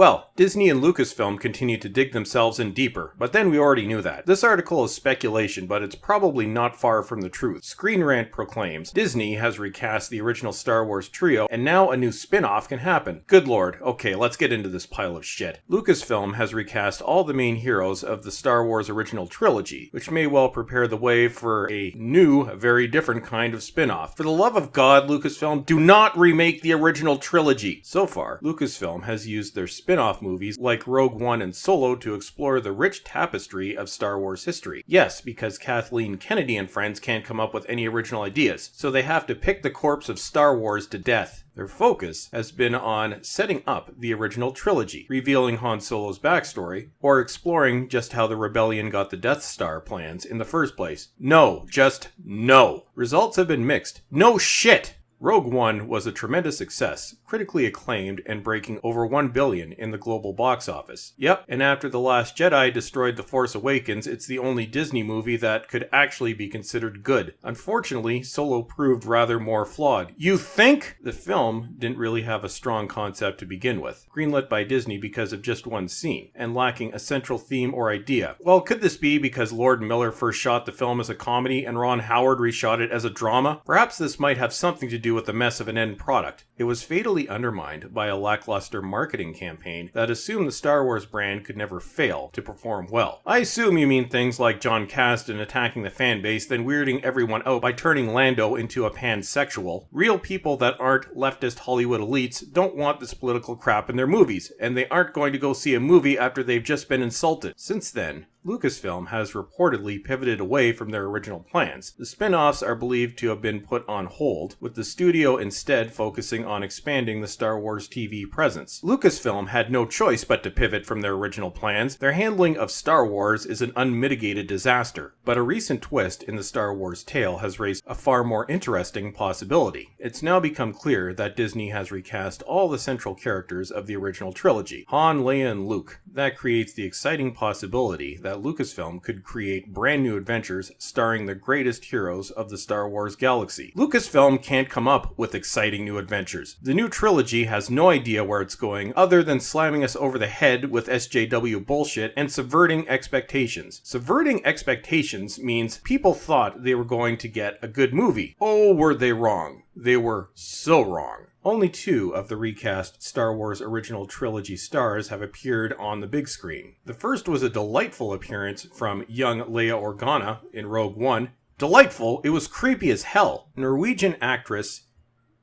Well, Disney and Lucasfilm continue to dig themselves in deeper, but then we already knew that. This article is speculation, but it's probably not far from the truth. Screen Rant proclaims, Disney has recast the original Star Wars trio, and now a new spin-off can happen. Good lord, okay, let's get into this pile of shit. Lucasfilm has recast all the main heroes of the Star Wars original trilogy, which may well prepare the way for a new, very different kind of spin-off. For the love of God, Lucasfilm, do not remake the original trilogy. So far, Lucasfilm has used their spin-off movies like Rogue One and Solo to explore the rich tapestry of Star Wars history. Yes, because Kathleen Kennedy and friends can't come up with any original ideas, so they have to pick the corpse of Star Wars to death. Their focus has been on setting up the original trilogy, revealing Han Solo's backstory, or exploring just how the rebellion got the Death Star plans in the first place. No, just no. Results have been mixed. No shit! Rogue One was a tremendous success, critically acclaimed and breaking over $1 billion in the global box office. Yep, and after The Last Jedi destroyed The Force Awakens, it's the only Disney movie that could actually be considered good. Unfortunately, Solo proved rather more flawed. You think? The film didn't really have a strong concept to begin with, greenlit by Disney because of just one scene, and lacking a central theme or idea. Well, could this be because Lord Miller first shot the film as a comedy and Ron Howard reshot it as a drama? Perhaps this might have something to do with the mess of an end product. It was fatally undermined by a lackluster marketing campaign that assumed the Star Wars brand could never fail to perform well. I assume you mean things like John Kasdan attacking the fan base, then weirding everyone out by turning Lando into a pansexual. Real people that aren't leftist Hollywood elites don't want this political crap in their movies, and they aren't going to go see a movie after they've just been insulted. Since then, Lucasfilm has reportedly pivoted away from their original plans. The spin-offs are believed to have been put on hold, with the studio instead focusing on expanding the Star Wars TV presence. Lucasfilm had no choice but to pivot from their original plans. Their handling of Star Wars is an unmitigated disaster, but a recent twist in the Star Wars tale has raised a far more interesting possibility. It's now become clear that Disney has recast all the central characters of the original trilogy, Han, Leia, and Luke. That creates the exciting possibility that Lucasfilm could create brand new adventures starring the greatest heroes of the Star Wars galaxy. Lucasfilm can't come up with exciting new adventures. The new trilogy has no idea where it's going other than slamming us over the head with SJW bullshit and subverting expectations. Subverting expectations means people thought they were going to get a good movie. Oh, were they wrong? They were so wrong. Only 2 of the recast Star Wars original trilogy stars have appeared on the big screen. The first was a delightful appearance from young Leia Organa in Rogue One. Delightful? It was creepy as hell. Norwegian actress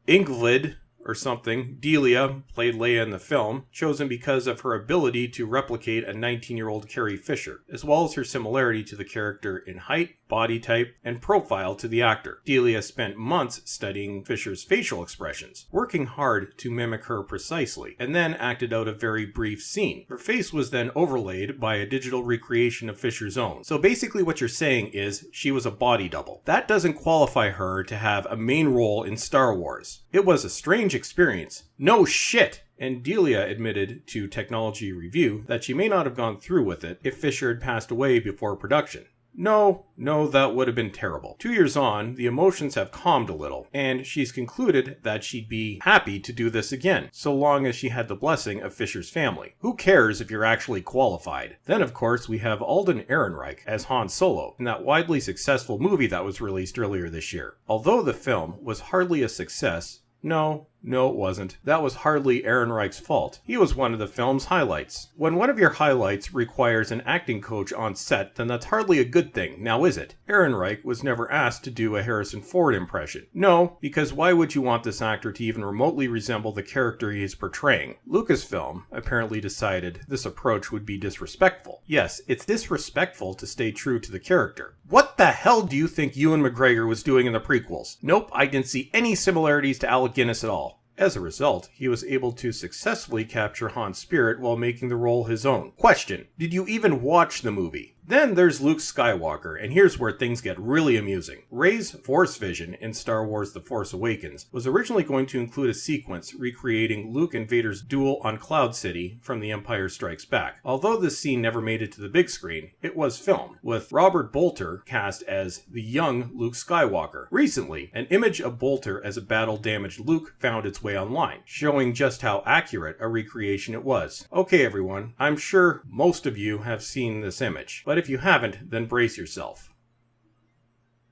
Ingvild or something, Delia, played Leia in the film, chosen because of her ability to replicate a 19-year-old Carrie Fisher, as well as her similarity to the character in height, body type, and profile to the actor. Delia spent months studying Fisher's facial expressions, working hard to mimic her precisely, and then acted out a very brief scene. Her face was then overlaid by a digital recreation of Fisher's own. So basically what you're saying is she was a body double. That doesn't qualify her to have a main role in Star Wars. It was a strange experience. No shit! And Delia admitted to Technology Review that she may not have gone through with it if Fisher had passed away before production. No, that would have been terrible. 2 years on, the emotions have calmed a little, and she's concluded that she'd be happy to do this again, so long as she had the blessing of Fisher's family. Who cares if you're actually qualified? Then, of course, we have Alden Ehrenreich as Han Solo in that widely successful movie that was released earlier this year. Although the film was hardly a success, No, it wasn't. That was hardly Ehrenreich's fault. He was one of the film's highlights. When one of your highlights requires an acting coach on set, then that's hardly a good thing, now is it? Ehrenreich was never asked to do a Harrison Ford impression. No, because why would you want this actor to even remotely resemble the character he is portraying? Lucasfilm apparently decided this approach would be disrespectful. Yes, it's disrespectful to stay true to the character. What the hell do you think Ewan McGregor was doing in the prequels? Nope, I didn't see any similarities to Alec Guinness at all. As a result, he was able to successfully capture Han's spirit while making the role his own. Question: did you even watch the movie? Then there's Luke Skywalker, and here's where things get really amusing. Rey's Force vision in Star Wars The Force Awakens was originally going to include a sequence recreating Luke and Vader's duel on Cloud City from The Empire Strikes Back. Although this scene never made it to the big screen, it was filmed, with Robert Bolter cast as the young Luke Skywalker. Recently, an image of Bolter as a battle-damaged Luke found its way online, showing just how accurate a recreation it was. Okay everyone, I'm sure most of you have seen this image, but if you haven't, then brace yourself.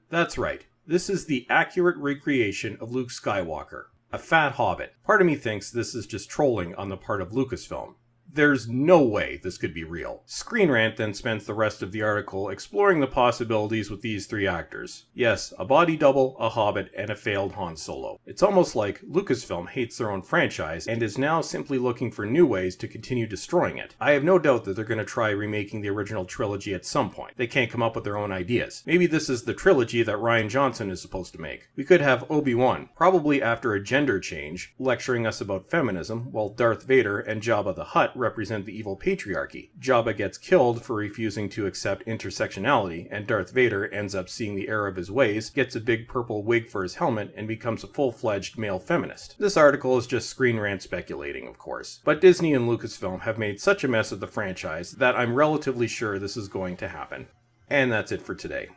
That's right, this is the accurate recreation of Luke Skywalker, a fat hobbit. Part of me thinks this is just trolling on the part of Lucasfilm. There's no way this could be real. Screen Rant then spends the rest of the article exploring the possibilities with these three actors. Yes, a body double, a hobbit, and a failed Han Solo. It's almost like Lucasfilm hates their own franchise and is now simply looking for new ways to continue destroying it. I have no doubt that they're going to try remaking the original trilogy at some point. They can't come up with their own ideas. Maybe this is the trilogy that Rian Johnson is supposed to make. We could have Obi-Wan, probably after a gender change, lecturing us about feminism, while Darth Vader and Jabba the Hutt represent the evil patriarchy. Jabba gets killed for refusing to accept intersectionality, and Darth Vader ends up seeing the error of his ways, gets a big purple wig for his helmet, and becomes a full-fledged male feminist. This article is just Screen Rant speculating, of course. But Disney and Lucasfilm have made such a mess of the franchise that I'm relatively sure this is going to happen. And that's it for today.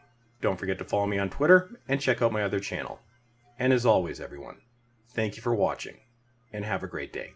Don't forget to follow me on Twitter, and check out my other channel. And as always, everyone, thank you for watching, and have a great day.